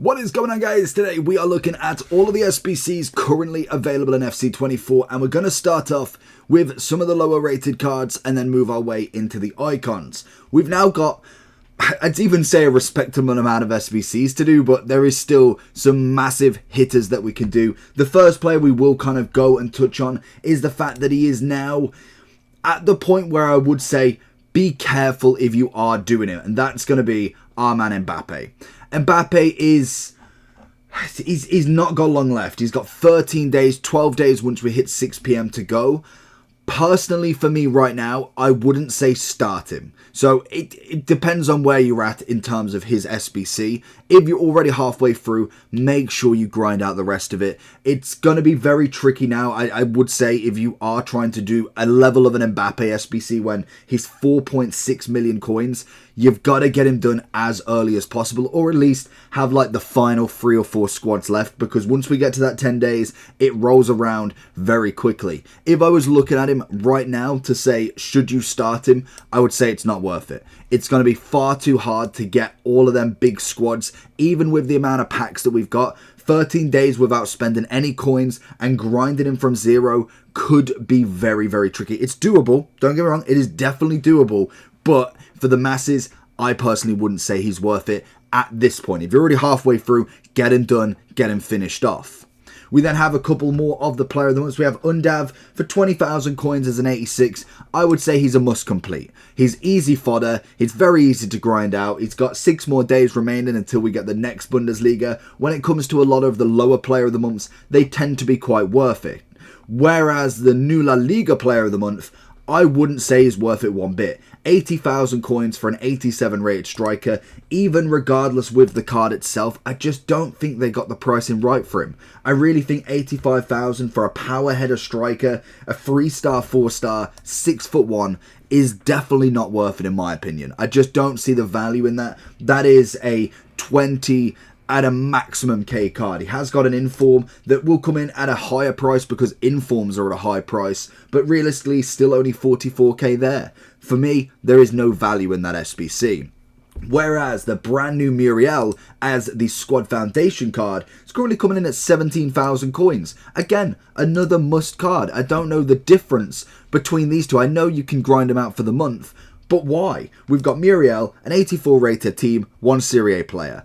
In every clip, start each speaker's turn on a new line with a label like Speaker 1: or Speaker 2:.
Speaker 1: What is going on, guys? Today we are looking at all of the SBCs currently available in FC24, and we're going to start off with some of the lower rated cards and then move our way into the icons. We've now got, I'd even say, a respectable amount of SBCs to do, but there is still some massive hitters that we can do. The first player we will kind of go and touch on is the fact that he is now at the point where I would say be careful if you are doing it, and that's going to be our man Mbappe. Mbappe he's not got long left. He's got 13 days, 12 days once we hit 6 PM to go. Personally, for me right now, I wouldn't say start him. So it depends on where you're at in terms of his SBC. If you're already halfway through, make sure you grind out the rest of it. It's going to be very tricky now, I would say, if you are trying to do a level of an Mbappe SBC when he's 4.6 million coins. You've got to get him done as early as possible, or at least have like the final 3 or 4 squads left, because once we get to that 10 days, it rolls around very quickly. If I was looking at him right now to say, should you start him, I would say it's not worth it. It's going to be far too hard to get all of them big squads, even with the amount of packs that we've got. 13 days without spending any coins and grinding him from zero could be very, very tricky. It's doable, don't get me wrong, it is definitely doable, but for the masses, I personally wouldn't say he's worth it at this point. If you're already halfway through, get him done, get him finished off. We then have a couple more of the player of the month. We have Undav for 20,000 coins as an 86. I would say he's a must complete. He's easy fodder. He's very easy to grind out. He's got 6 more days remaining until we get the next Bundesliga. When it comes to a lot of the lower player of the months, they tend to be quite worth it. Whereas the new La Liga player of the month, I wouldn't say is worth it one bit. 80,000 coins for an 87 rated striker, even regardless with the card itself. I just don't think they got the pricing right for him. I really think 85,000 for a power header striker, a 3-star, 4-star, 6'1" is definitely not worth it in my opinion. I just don't see the value in that. That is a 20 at a maximum K card. He has got an inform that will come in at a higher price because informs are at a high price, but realistically still only 44k there. For me, there is no value in that SBC. Whereas the brand new Muriel as the squad foundation card is currently coming in at 17,000 coins. Again, another must card. I don't know the difference between these two. I know you can grind them out for the month, but why? We've got Muriel, an 84 rated team, 1 Serie A player.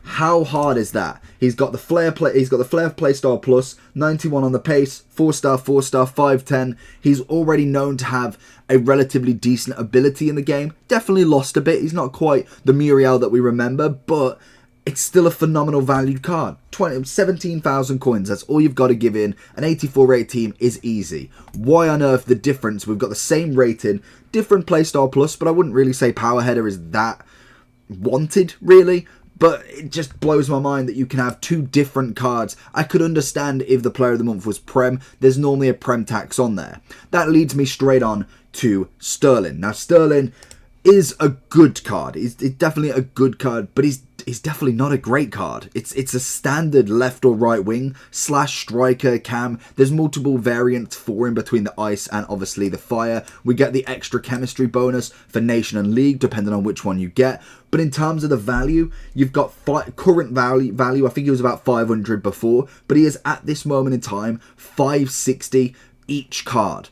Speaker 1: How hard is that? He's got the Flair Playstyle Plus, 91 on the pace, 4-star, 4-star, 5'10". He's already known to have a relatively decent ability in the game. Definitely lost a bit. He's not quite the Muriel that we remember, but it's still a phenomenal valued card. 17,000 coins, that's all you've got to give in. An 84 rated team is easy. Why on earth the difference? We've got the same rating, different Playstyle Plus, but I wouldn't really say Power Header is that wanted, really. But it just blows my mind that you can have 2 different cards. I could understand if the player of the month was Prem. There's normally a Prem tax on there. That leads me straight on to Sterling. Now, Sterling is a good card. He's definitely a good card, but he's definitely not a great card. It's a standard left or right wing / striker cam. There's multiple variants for him between the ice and obviously the fire. We get the extra chemistry bonus for nation and league depending on which one you get. But in terms of the value, you've got current value. I think it was about 500 before, but he is at this moment in time 560 each card.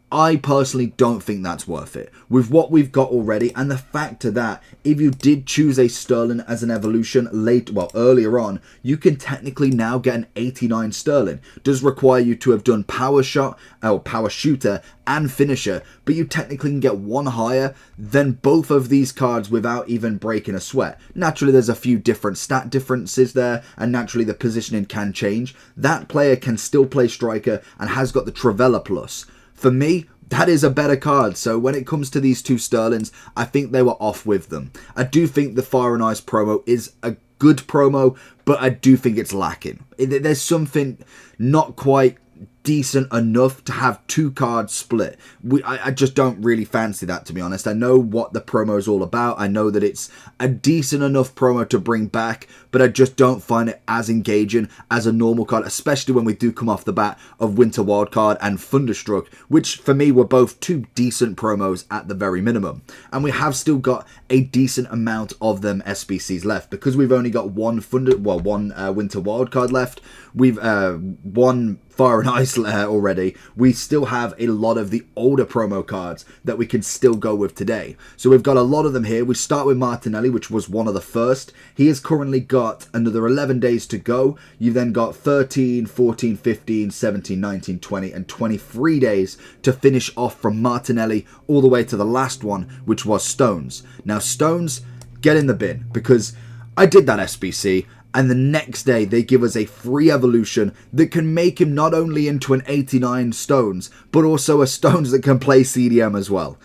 Speaker 1: I personally don't think that's worth it with what we've got already, and the fact of that, if you did choose a Sterling as an evolution earlier on, you can technically now get an 89 Sterling. Does require you to have done power shot or power shooter and finisher, but you technically can get one higher than both of these cards without even breaking a sweat. Naturally, there's a few different stat differences there, and naturally the positioning can change. That player can still play striker and has got the Travella Plus. For me, that is a better card. So when it comes to these 2 Sterlings, I think they were off with them. I do think the Fire and Ice promo is a good promo, but I do think it's lacking. There's something not quite decent enough to have 2 cards split. I just don't really fancy that, to be honest. I know what the promo is all about. I know that it's a decent enough promo to bring back, but I just don't find it as engaging as a normal card, especially when we do come off the bat of Winter Wildcard and Thunderstruck, which for me were both two decent promos at the very minimum. And we have still got a decent amount of them SBCs left, because we've only got one Winter Wildcard left. We've one Fire and Ice already. We still have a lot of the older promo cards that we can still go with today. So we've got a lot of them here. We start with Martinelli, which was one of the first. He has currently got another 11 days to go. You've then got 13, 14, 15, 17, 19, 20, and 23 days to finish off from Martinelli all the way to the last one, which was Stones. Now, Stones, get in the bin, because I did that SBC, and the next day they give us a free evolution that can make him not only into an 89 Stones, but also a Stones that can play CDM as well.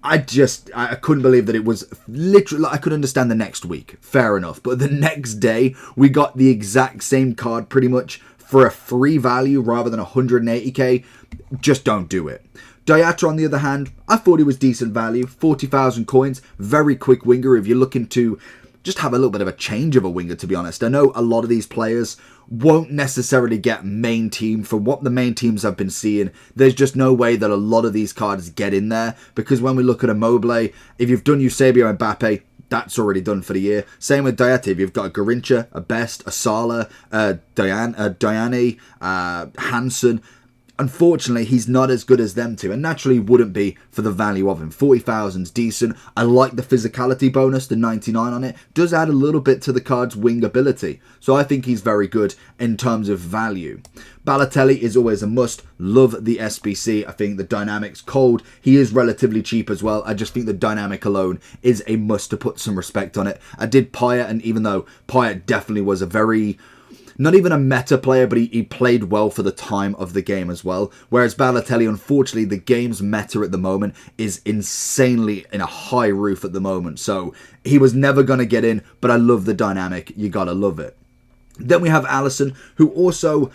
Speaker 1: I couldn't believe that it was literally, I could understand the next week, fair enough, but the next day we got the exact same card pretty much for a free value rather than 180k. Just don't do it. Diatra, on the other hand, I thought he was decent value, 40,000 coins, very quick winger if you're looking to just have a little bit of a change of a winger, to be honest. I know a lot of these players won't necessarily get main team. For what the main teams have been seeing, there's just no way that a lot of these cards get in there, because when we look at Immobile, if you've done Eusebio and Mbappe, that's already done for the year. Same with Diativ. You've got a Garincha, a Best, a Sala, Diani, Hansen. Unfortunately, he's not as good as them two, and naturally wouldn't be for the value of him. 40,000's decent. I like the physicality bonus, the 99 on it. Does add a little bit to the card's wing ability. So I think he's very good in terms of value. Balotelli is always a must. Love the SBC. I think the dynamic's cold. He is relatively cheap as well. I just think the dynamic alone is a must to put some respect on it. I did Payet, and even though Payet definitely was a very... not even a meta player, but he played well for the time of the game as well. Whereas Balotelli, unfortunately, the game's meta at the moment is insanely in a high roof at the moment. So he was never going to get in, but I love the dynamic. You got to love it. Then we have Alisson, who also...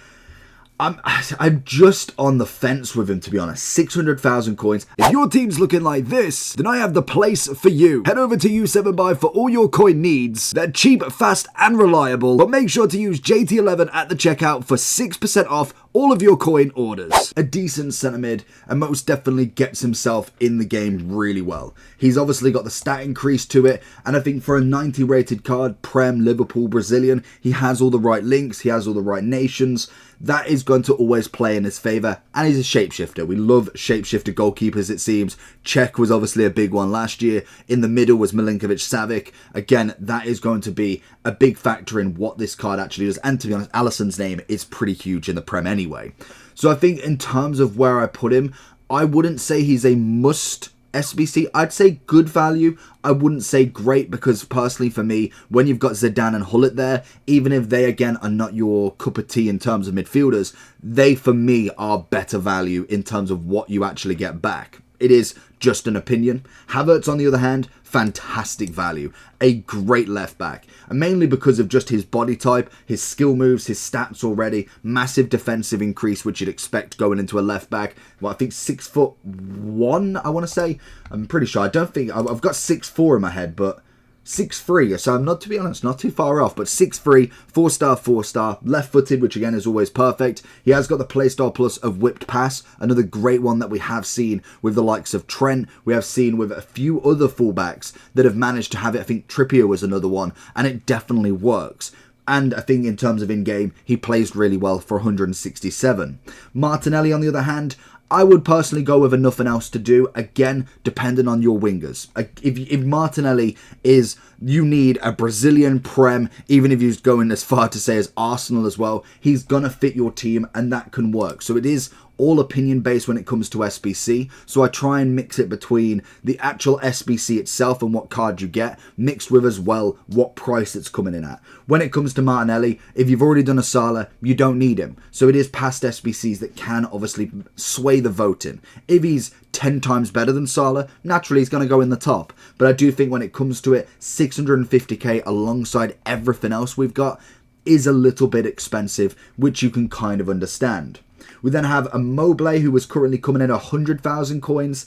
Speaker 1: I'm just on the fence with him, to be honest. 600,000 coins. If your team's looking like this, then I have the place for you. Head over to U7Buy for all your coin needs. They're cheap, fast, and reliable. But make sure to use JT11 at the checkout for 6% off all of your coin orders. A decent centre mid, and most definitely gets himself in the game really well. He's obviously got the stat increase to it, and I think for a 90 rated card, Prem, Liverpool, Brazilian, he has all the right links, he has all the right nations. That is going to always play in his favour, and he's a shapeshifter. We love shapeshifter goalkeepers, it seems. Czech was obviously a big one last year. In the middle was Milinkovic-Savic. Again, that is going to be a big factor in what this card actually does. And to be honest, Alisson's name is pretty huge in the Prem anyway. So I think in terms of where I put him, I wouldn't say he's a must SBC. I'd say good value. I wouldn't say great, because personally for me, when you've got Zidane and Hullet there, even if they again are not your cup of tea in terms of midfielders, they for me are better value in terms of what you actually get back. It is just an opinion. Havertz, on the other hand, fantastic value. A great left back. And mainly because of just his body type, his skill moves, his stats already. Massive defensive increase, which you'd expect going into a left back. Well, I think 6'1", I want to say. I'm pretty sure. I don't think... I've got 6'4" in my head, but... 6'3", so I'm not, to be honest, not too far off, but 6'3", 4-star, 4-star, left-footed, which again is always perfect. He has got the playstyle plus of whipped pass, another great one that we have seen with the likes of Trent. We have seen with a few other fullbacks that have managed to have it. I think Trippier was another one, and it definitely works. And I think in terms of in-game, he plays really well for 167. Martinelli, on the other hand, I would personally go with a nothing else to do, again, depending on your wingers. If Martinelli is, you need a Brazilian Prem, even if you're going as far to say as Arsenal as well, he's going to fit your team, and that can work. So it is all opinion based when it comes to SBC, so I try and mix it between the actual SBC itself and what card you get, mixed with as well what price it's coming in at. When it comes to Martinelli, if you've already done a Salah, you don't need him. So it is past SBCs that can obviously sway the voting. If he's 10 times better than Salah, naturally he's going to go in the top. But I do think when it comes to it, 650k alongside everything else we've got is a little bit expensive, which you can kind of understand. We then have Immobile, who was currently coming in 100,000 coins.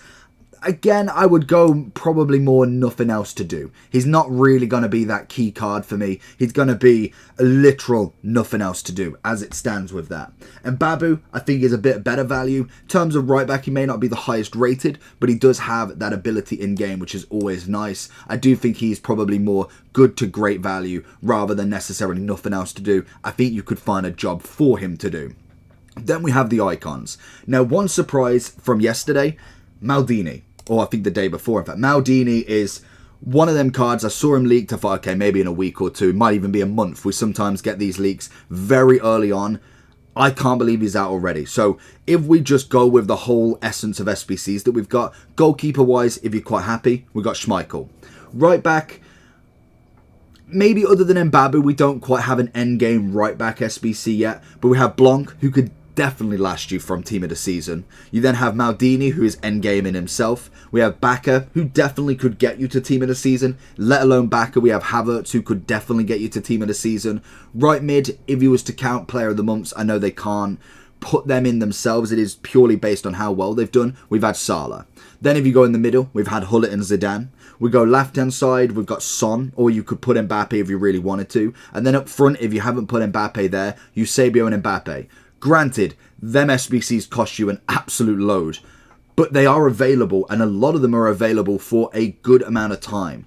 Speaker 1: Again, I would go probably more nothing else to do. He's not really going to be that key card for me. He's going to be a literal nothing else to do as it stands with that. And Mbappe, I think, is a bit better value. In terms of right back, he may not be the highest rated, but he does have that ability in game, which is always nice. I do think he's probably more good to great value rather than necessarily nothing else to do. I think you could find a job for him to do. Then we have the icons. Now, one surprise from yesterday, Maldini. Or I think the day before, in fact. Maldini is one of them cards. I saw him leaked. I thought, okay, maybe in a week or two. It might even be a month. We sometimes get these leaks very early on. I can't believe he's out already. So if we just go with the whole essence of SBCs that we've got, goalkeeper-wise, if you're quite happy, we've got Schmeichel. Right back, maybe other than Mbappe, we don't quite have an endgame right back SBC yet. But we have Blanc, who could definitely last you from team of the season. You then have Maldini, who is endgame in himself. We have Bacca, who definitely could get you to team of the season. Let alone Bacca, we have Havertz, who could definitely get you to team of the season. Right mid, if you was to count player of the months, I know they can't put them in themselves. It is purely based on how well they've done. We've had Salah. Then if you go in the middle, we've had Hullet and Zidane. We go left-hand side, we've got Son, or you could put Mbappe if you really wanted to. And then up front, if you haven't put Mbappe there, Eusebio and Mbappe. Granted, them SBCs cost you an absolute load, but they are available, and a lot of them are available for a good amount of time.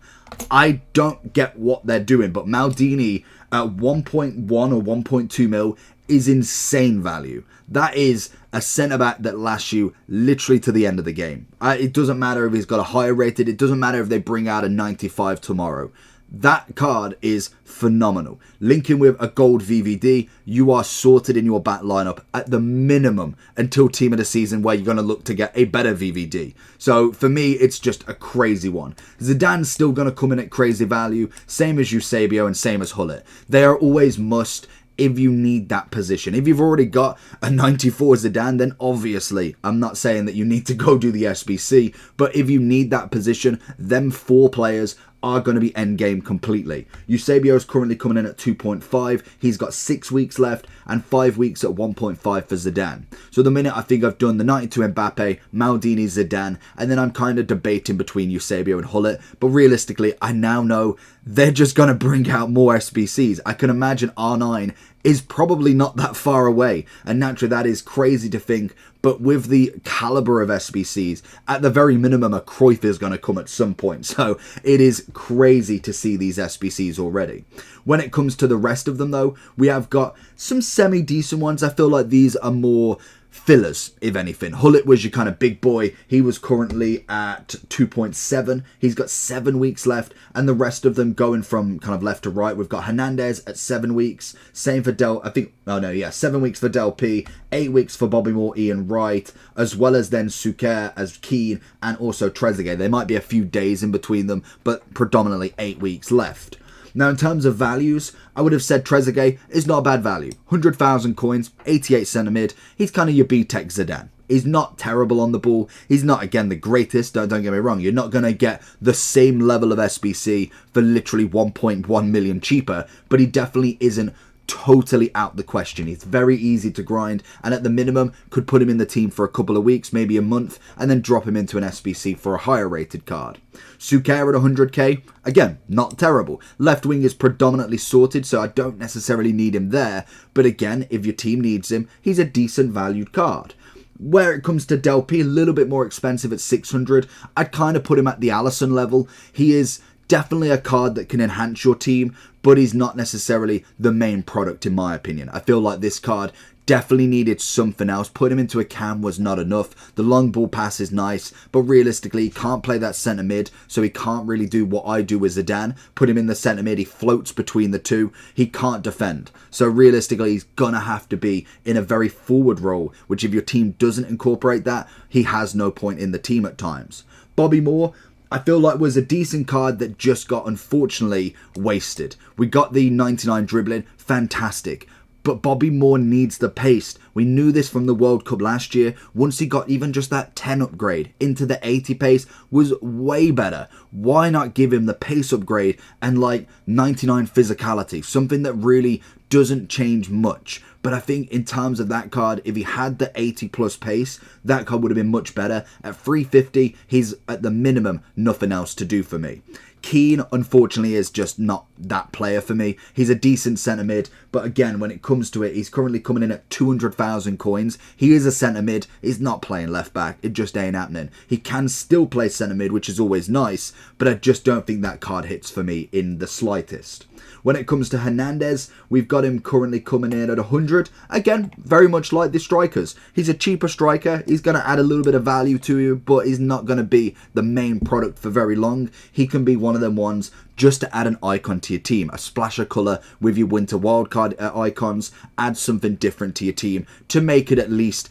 Speaker 1: I don't get what they're doing, but Maldini at 1.1 or 1.2 mil is insane value. That is a centre-back that lasts you literally to the end of the game. It doesn't matter if he's got a higher rated. It doesn't matter if they bring out a 95 tomorrow. That card is phenomenal. Linking with a gold VVD, you are sorted in your back lineup at the minimum until team of the season, where you're going to look to get a better VVD. So for me, it's just a crazy one. Zidane's still going to come in at crazy value, same as Eusebio and same as Hullet. They are always must if you need that position. If you've already got a 94 Zidane, then obviously, I'm not saying that you need to go do the SBC, but if you need that position, them 4 players are going to be endgame completely. Eusebio is currently coming in at 2.5. He's got 6 weeks left and 5 weeks at 1.5 for Zidane. So the minute I think I've done the 92 Mbappe, Maldini, Zidane, and then I'm kind of debating between Eusebio and Hullet. But realistically, I now know they're just going to bring out more SBCs. I can imagine R9 is probably not that far away. And naturally, that is crazy to think. But with the caliber of SBCs, at the very minimum, a Cruyff is going to come at some point. So it is crazy to see these SBCs already. When it comes to the rest of them, though, we have got some semi-decent ones. I feel like these are more fillers, if anything. Hullet was your kind of big boy. He was currently at 2.7. He's got 7 weeks left, and the rest of them going from kind of left to right. We've got Hernandez at 7 weeks. Same for 7 weeks for Del P, 8 weeks for Bobby Moore, Ian Wright, as well as then Suker as Keane, and also Trezeguet. There might be a few days in between them, but predominantly 8 weeks left. Now, in terms of values, I would have said Trezeguet is not a bad value. 100,000 coins, 88 centre mid. He's kind of your B-Tech Zidane. He's not terrible on the ball. He's not, again, the greatest. Don't get me wrong. You're not going to get the same level of SBC for literally 1.1 million cheaper, but he definitely isn't totally out the question. It's very easy to grind, and at the minimum could put him in the team for a couple of weeks, maybe a month, and then drop him into an SBC for a higher rated card. Suker at 100k, again, not terrible. Left wing is predominantly sorted, so I don't necessarily need him there, but again, if your team needs him, he's a decent valued card. Where it comes to Del P, a little bit more expensive at 600. I'd kind of put him at the Alisson level. He is definitely a card that can enhance your team, but he's not necessarily the main product in my opinion. I feel like this card definitely needed something else. Put him into a cam was not enough. The long ball pass is nice, but realistically, he can't play that centre mid, so he can't really do what I do with Zidane. Put him in the centre mid, he floats between the two. He can't defend. So realistically, he's gonna have to be in a very forward role, which if your team doesn't incorporate that, he has no point in the team at times. Bobby Moore, I feel like was a decent card that just got unfortunately wasted. We got the 99 dribbling, fantastic. but Bobby Moore needs the pace. We knew this from the World Cup last year. Once he got even just that 10 upgrade into the 80 pace was way better. Why not give him the pace upgrade and like 99 physicality? Something that really doesn't change much. But I think in terms of that card, if he had the 80 plus pace, that card would have been much better. At 350, he's at the minimum nothing else to do for me. Keane, unfortunately, is just not that player for me. He's a decent centre mid, but again, when it comes to it, he's currently coming in at 200,000 coins. He is a centre mid. He's not playing left back. It just ain't happening. He can still play centre mid, which is always nice, but I just don't think that card hits for me in the slightest. When it comes to Hernandez, we've got him currently coming in at 100. Again, very much like the strikers. He's a cheaper striker. He's going to add a little bit of value to you, but he's not going to be the main product for very long. He can be one of them ones just to add an icon to your team. A splash of colour with your winter wildcard icons. Add something different to your team to make it at least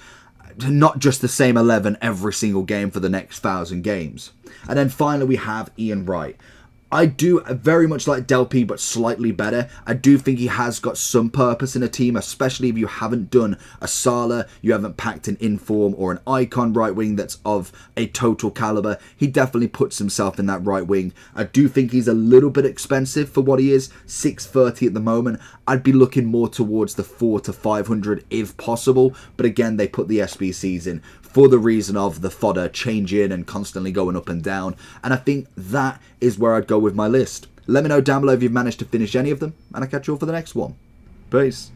Speaker 1: not just the same 11 every single game for the next 1,000 games. And then finally we have Ian Wright. I do very much like Del P, but slightly better. I do think he has got some purpose in a team, especially if you haven't done a Salah, you haven't packed an inform or an icon right wing that's of a total caliber. He definitely puts himself in that right wing. I do think he's a little bit expensive for what he is, 630 at the moment. I'd be looking more towards the 400 to 500 if possible, but again, they put the SBCs in for the reason of the fodder changing and constantly going up and down. And I think that is where I'd go with my list. Let me know down below if you've managed to finish any of them, and I'll catch you all for the next one. Peace.